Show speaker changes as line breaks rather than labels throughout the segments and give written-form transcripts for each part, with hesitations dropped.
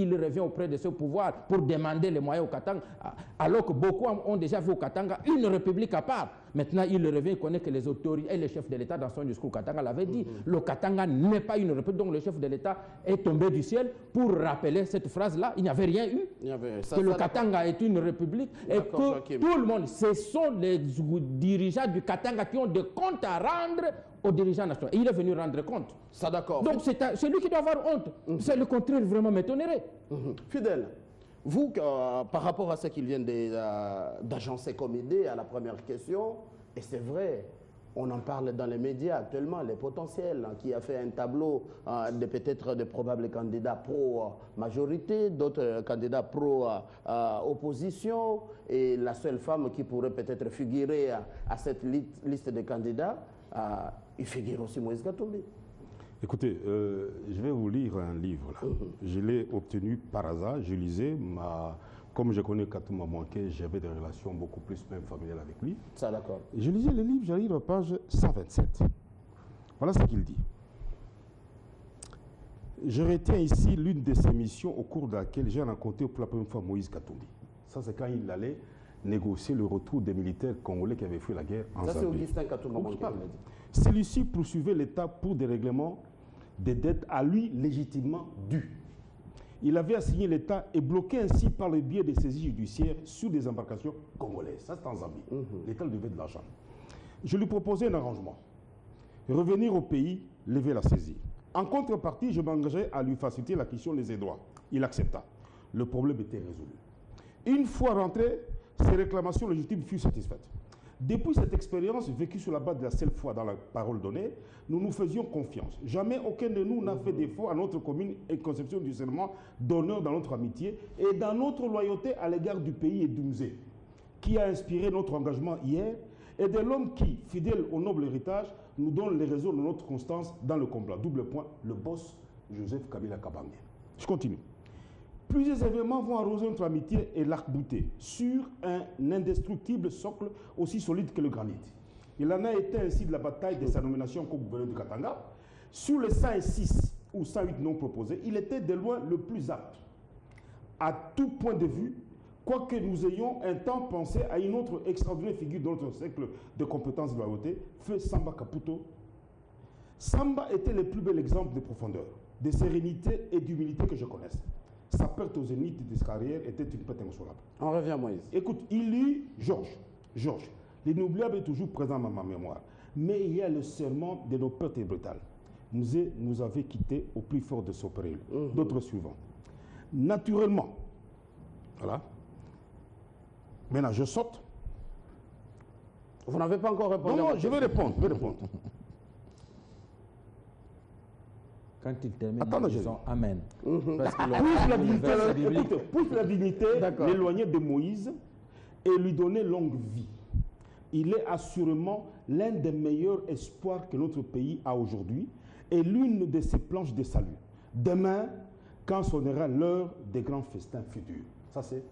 Il revient auprès de ce pouvoir pour demander les moyens au Katanga, alors que beaucoup ont déjà vu au Katanga une république à part. Maintenant, il revient, il connaît que les autorités et le chef de l'État, dans son discours Katanga, l'avait dit. Le Katanga n'est pas une république, donc le chef de l'État est tombé du ciel pour rappeler cette phrase-là. Il n'y avait rien eu. Que le Katanga est une république et que tout le monde, ce sont les dirigeants du Katanga qui ont des comptes à rendre aux dirigeants nationaux. Et il est venu rendre compte.
Ça, d'accord.
Donc c'est lui qui doit avoir honte. C'est le contraire, vraiment m'étonnerait.
Fidèle, vous, par rapport à ce qu'ils viennent d'agencer comme idée à la première question, et c'est vrai, on en parle dans les médias actuellement, les potentiels, qui a fait un tableau de peut-être de probables candidats pro-majorité, d'autres candidats pro-opposition, et la seule femme qui pourrait peut-être figurer à cette liste de candidats, il figure aussi Moïse Katumbi.
Écoutez, je vais vous lire un livre. Là. Je l'ai obtenu par hasard. Je lisais, comme je connais Katoumba Mouanké, j'avais des relations beaucoup plus même familiales avec lui.
Ça, d'accord.
Je lisais le livre, j'arrive à page 127. Voilà ce qu'il dit. Je retiens ici l'une de ses missions au cours de laquelle j'ai rencontré pour la première fois Moïse Katumbi. Ça, c'est quand il allait négocier le retour des militaires congolais qui avaient fui la guerre en Zambie. Ça, c'est
Augustin Katoumba Mouanké.
Celui-ci poursuivait l'État pour des règlements des dettes à lui légitimement dues. Il avait assigné l'État et bloqué ainsi par le biais des saisies judiciaires sur des embarcations congolaises. Ça, c'est en Zambie. L'État lui devait de l'argent. Je lui proposais un arrangement. Revenir au pays, lever la saisie. En contrepartie, je m'engageais à lui faciliter l'acquisition des droits. Il accepta. Le problème était résolu. Une fois rentré, ses réclamations légitimes furent satisfaites. Depuis cette expérience vécue sur la base de la seule foi dans la parole donnée, nous nous faisions confiance. Jamais aucun de nous n'a fait défaut à notre commune et conception du serment d'honneur dans notre amitié et dans notre loyauté à l'égard du pays et du musée, qui a inspiré notre engagement hier, et de l'homme qui, fidèle au noble héritage, nous donne les raisons de notre constance dans le combat. Double point, le boss Joseph Kabila Kabange. Je continue. Plusieurs événements vont arroser notre amitié et l'arc-bouter sur un indestructible socle aussi solide que le granit. Il en a été ainsi de la bataille de sa nomination comme gouverneur du Katanga. Sur les 106 ou 108 noms proposés, il était de loin le plus apte. À tout point de vue, quoique nous ayons un temps pensé à une autre extraordinaire figure de notre cercle de compétences et de loyauté, feu Samba Kaputo. Samba était le plus bel exemple de profondeur, de sérénité et d'humilité que je connaisse. Sa perte aux zénith de sa carrière était une perte inconsolable.
On revient à Moïse.
Écoute, il lit Georges. L'inoubliable est toujours présent dans ma mémoire. Mais il y a le serment de nos pertes brutales. Nous avait quittés au plus fort de son péril. D'autres suivants. Naturellement, voilà. Maintenant, je saute.
Vous n'avez pas encore répondu.
Non, je vais répondre.
Quand il termine, ils disons Amen. Parce que
pour la dignité, l'éloigner de Moïse et lui donner longue vie. Il est assurément l'un des meilleurs espoirs que notre pays a aujourd'hui et l'une de ses planches de salut. Demain, quand sonnera l'heure des grands festins futurs. Ça, c'est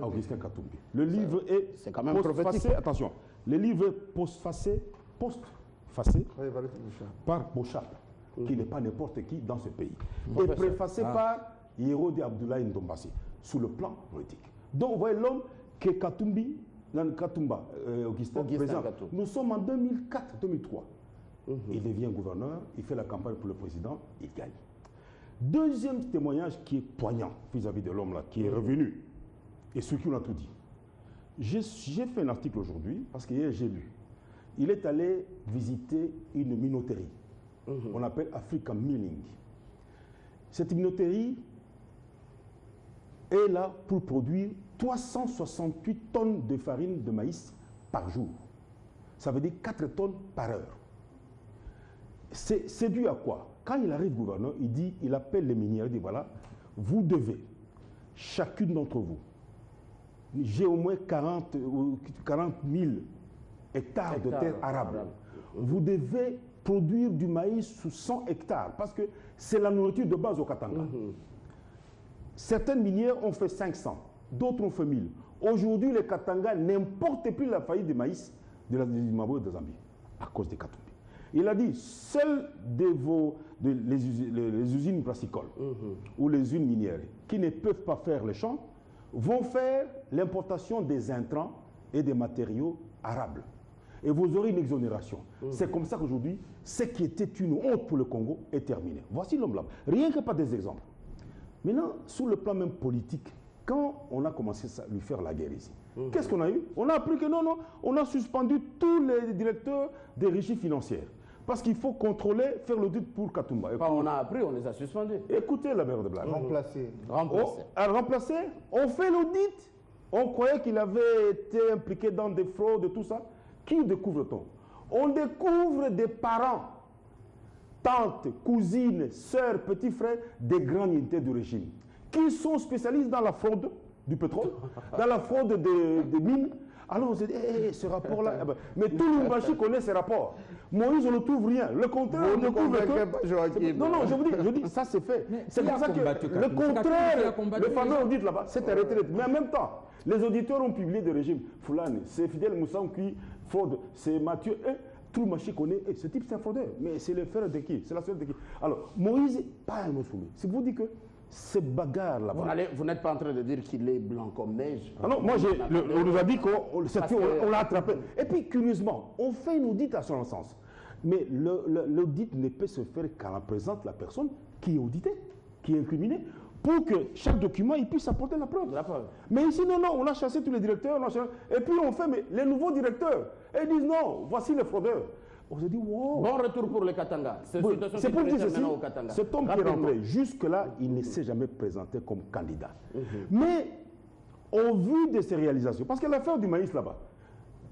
Augustin Katumbi. Le livre est
quand même prophétique.
Attention, le livre est postfacé par Beauchamp, qui n'est pas n'importe qui dans ce pays, et préfacé par Yérode Abdoulaye Ndombassi, sous le plan politique. Donc, vous voyez l'homme que Katumba, Augustin présent. Nous sommes en 2004-2003. Il devient gouverneur, il fait la campagne pour le président, il gagne. Deuxième témoignage qui est poignant vis-à-vis de l'homme là, qui est revenu, et ce qui on a tout dit. J'ai fait un article aujourd'hui, parce qu'hier j'ai lu. Il est allé visiter une minoterie. On appelle Africa Milling. Cette minoterie est là pour produire 368 tonnes de farine de maïs par jour. Ça veut dire 4 tonnes par heure. C'est dû à quoi? Quand il arrive gouverneur, il appelle les minières, il dit voilà, vous devez, chacune d'entre vous, j'ai au moins 40 000 hectares de terre arable. Vous devez produire du maïs sous 100 hectares, parce que c'est la nourriture de base au Katanga. Certaines minières ont fait 500, d'autres ont fait 1000. Aujourd'hui, les Katanga n'importent plus la faillite de maïs de la Zimbabwe et de Zambie, à cause des Katumbi. Il a dit, seules les usines brassicoles ou les usines minières qui ne peuvent pas faire les champs vont faire l'importation des intrants et des matériaux arables. Et vous aurez une exonération. C'est comme ça qu'aujourd'hui, ce qui était une honte pour le Congo est terminé. Voici l'homme là. Rien que pas des exemples. Maintenant, sur le plan même politique, quand on a commencé à lui faire la guerre ici, qu'est-ce qu'on a eu? On a appris que non, on a suspendu tous les directeurs des régies financières. Parce qu'il faut contrôler, faire l'audit pour Katumba.
Quand on a appris, on les a suspendus.
Écoutez la merde de blague.
Remplacé.
Remplacé, on fait l'audit. On croyait qu'il avait été impliqué dans des fraudes et tout ça. Qui découvre-t-on? On découvre des parents, tantes, cousines, sœurs, petits frères des grandes unités du régime qui sont spécialistes dans la fraude du pétrole, dans la fraude des mines. Alors on s'est dit, ce rapport-là, mais tout le monde connaît ces rapports. Moïse, on ne trouve rien. Le contraire, on découvre que... Non, je dis, ça c'est fait. C'est pour ça que le contraire, le fameux audit là-bas, c'est arrêté. Mais en même temps, les auditeurs ont publié des régimes. Foulane, c'est Fidel Moussam qui fraude, c'est Mathieu. Tout le marché connaît, ce type c'est un fraudeur. Mais c'est le frère de qui? C'est la sœur de qui? Alors, Moïse, pas un mot soumis. C'est vous dire que ces bagarres là-bas.
Vous n'êtes pas en train de dire qu'il est blanc comme neige.
Ah non, moi, on nous a dit qu'on l'a attrapé. Et puis, curieusement, on fait une audit à son sens. Mais l'audit ne peut se faire qu'en la présence de la personne qui est auditée, qui est incriminée, pour que chaque document il puisse apporter la preuve. Mais ici, non, on a chassé tous les directeurs, et puis on fait, mais les nouveaux directeurs, et ils disent non, voici les fraudeurs. On s'est dit, wow.
Bon retour pour les Katanga.
C'est pour dire ceci, cet homme qui est rentré, jusque-là, il ne s'est jamais présenté comme candidat. Mais, au vu de ses réalisations, parce que l'affaire du maïs là-bas,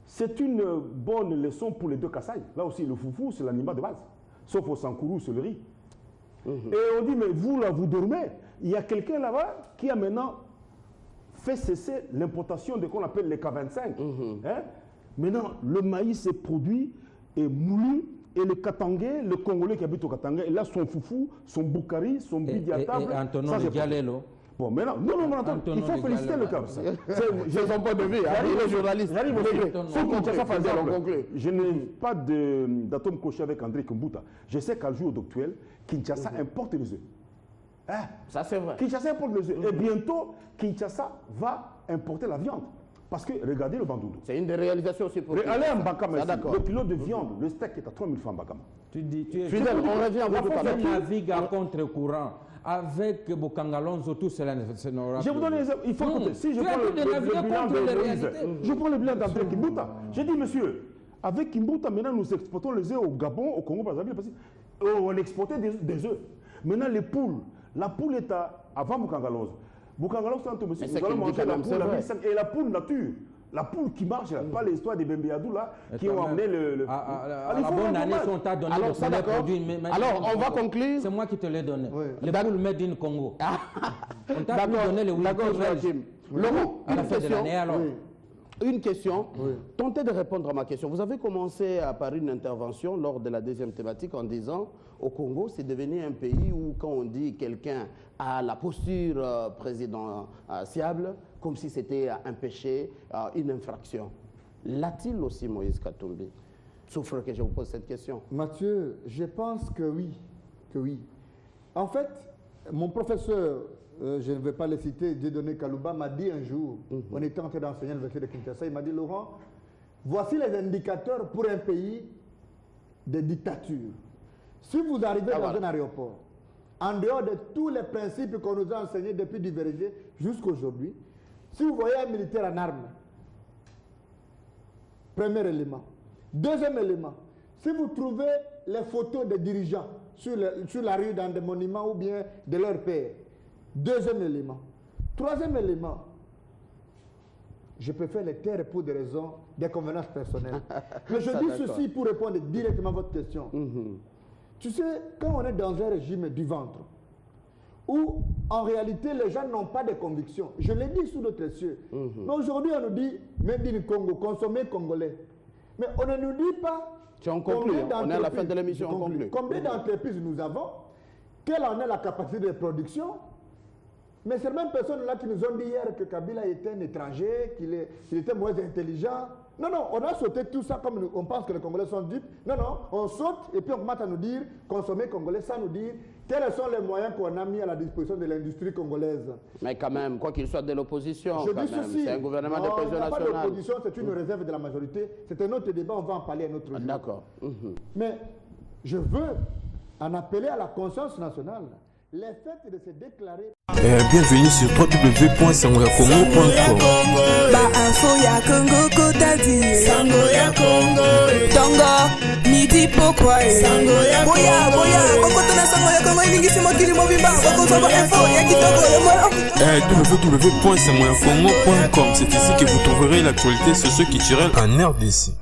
c'est une bonne leçon pour les deux Kasaï. Là aussi, le foufou, c'est l'animal de base. Sauf au sankourou, c'est le riz. Et on dit, mais vous, là, vous dormez. Il y a quelqu'un là-bas qui a maintenant fait cesser l'importation de ce qu'on appelle les K25. Hein? Maintenant, le maïs est produit et moulu, et le Katangais, le Congolais qui habite au Katanga, il a son foufou, son boukari, son bidi à table.
Et Antonin Dialelo.
Bon, maintenant, non, il faut féliciter le CAP.
Je n'ai pas de vue, il est journaliste.
Je n'ai pas d'atome coché avec André Kumbuta. Je sais qu'à jour actuel, Kinshasa importe les œufs.
Ça, c'est vrai.
Kinshasa importe les œufs. Et bientôt, Kinshasa va importer la viande. Parce que, regardez le Bandundu.
C'est une des réalisations aussi pour...
Allez en Bakama, le kilo de viande, le steak est à 3 000 francs en Bakama.
Tu dis,
Fidèle, on revient à vous tout à l'heure.
Navigue à contre-courant. Avec Bokangalonzo, tout cela, c'est normal.
Je vous donne les exemples. Il faut compter. Si je prends le bilan de Moïse, je prends le bilan d'André Kimbuta. J'ai dit, monsieur, avec Kimbuta, maintenant nous exportons les œufs au Gabon, au Congo, parce que on exportait des œufs. Maintenant, les poules, la poule est avant Bokangalonzo. Bokangalonzo, c'est un peu, monsieur, vous allez manger la poule, et la poule nature. La poule qui marche, pas l'histoire des Bembeadou là, qui ont amené le...
la bonne année, on t'a donné le premier produit.
Alors, on va conclure.
C'est moi qui te l'ai donné. Les poules made in Congo. On t'a donné le
Laurent, une question. Tentez de répondre à ma question. Vous avez commencé par une intervention lors de la deuxième thématique en disant au Congo, c'est devenu un pays où quand on dit quelqu'un a la posture présidentiable, comme si c'était un péché, une infraction. L'a-t-il aussi, Moïse Katumbi? Souffre que je vous pose cette question.
Mathieu, je pense que oui. En fait, mon professeur, je ne vais pas le citer, Dieudonné Kalouba, m'a dit un jour, on était en train d'enseigner à l'université de Kinshasa, il m'a dit, Laurent, voici les indicateurs pour un pays de dictature. Si vous arrivez dans un aéroport, en dehors de tous les principes qu'on nous a enseignés depuis Duverger jusqu'à aujourd'hui, si vous voyez un militaire en armes, premier élément. Deuxième élément, si vous trouvez les photos des dirigeants sur la rue dans des monuments ou bien de leur père, deuxième élément. Troisième élément, je préfère les taire pour des raisons, des convenances personnelles. Mais je dis ceci pour répondre directement à votre question. Tu sais, quand on est dans un régime du ventre, où en réalité les gens n'ont pas de convictions, je l'ai dit sous d'autres cieux, mais aujourd'hui on nous dit, même du Congo, consommer congolais. Mais on ne nous dit pas
on est à la fin de l'émission, on conclut.
Combien d'entreprises nous avons, quelle en est la capacité de production. Mais ces mêmes personnes-là qui nous ont dit hier que Kabila était un étranger, qu'il était moins intelligent, Non, non, on a sauté tout ça comme on pense que les Congolais sont dupes. Non, non, on saute et puis on commence à nous dire, consommer congolais, sans nous dire quels sont les moyens qu'on a mis à la disposition de l'industrie congolaise.
Mais quand même, quoi qu'il soit de l'opposition,
Je dis ceci.
c'est un gouvernement de cohésion
nationale. Pas
nationale.
d'opposition, c'est une réserve de la majorité. C'est un autre débat, on va en parler un autre jour.
D'accord.
Mais je veux en appeler à la conscience nationale. Les faits de se déclarer.
Bienvenue sur www.sangoyakongo.com.
Ba info ya Congo Kotati. Sango ya Congo. Tongo midi pokwa. Sango ya Congo. Boya okotana sango ya Congo ilingisi mokili mobimba. Okosoba info ya kitoko ya moro.
www.sangoyakongo.com. C'est ici que vous trouverez l'actualité socioculturelle en RDC.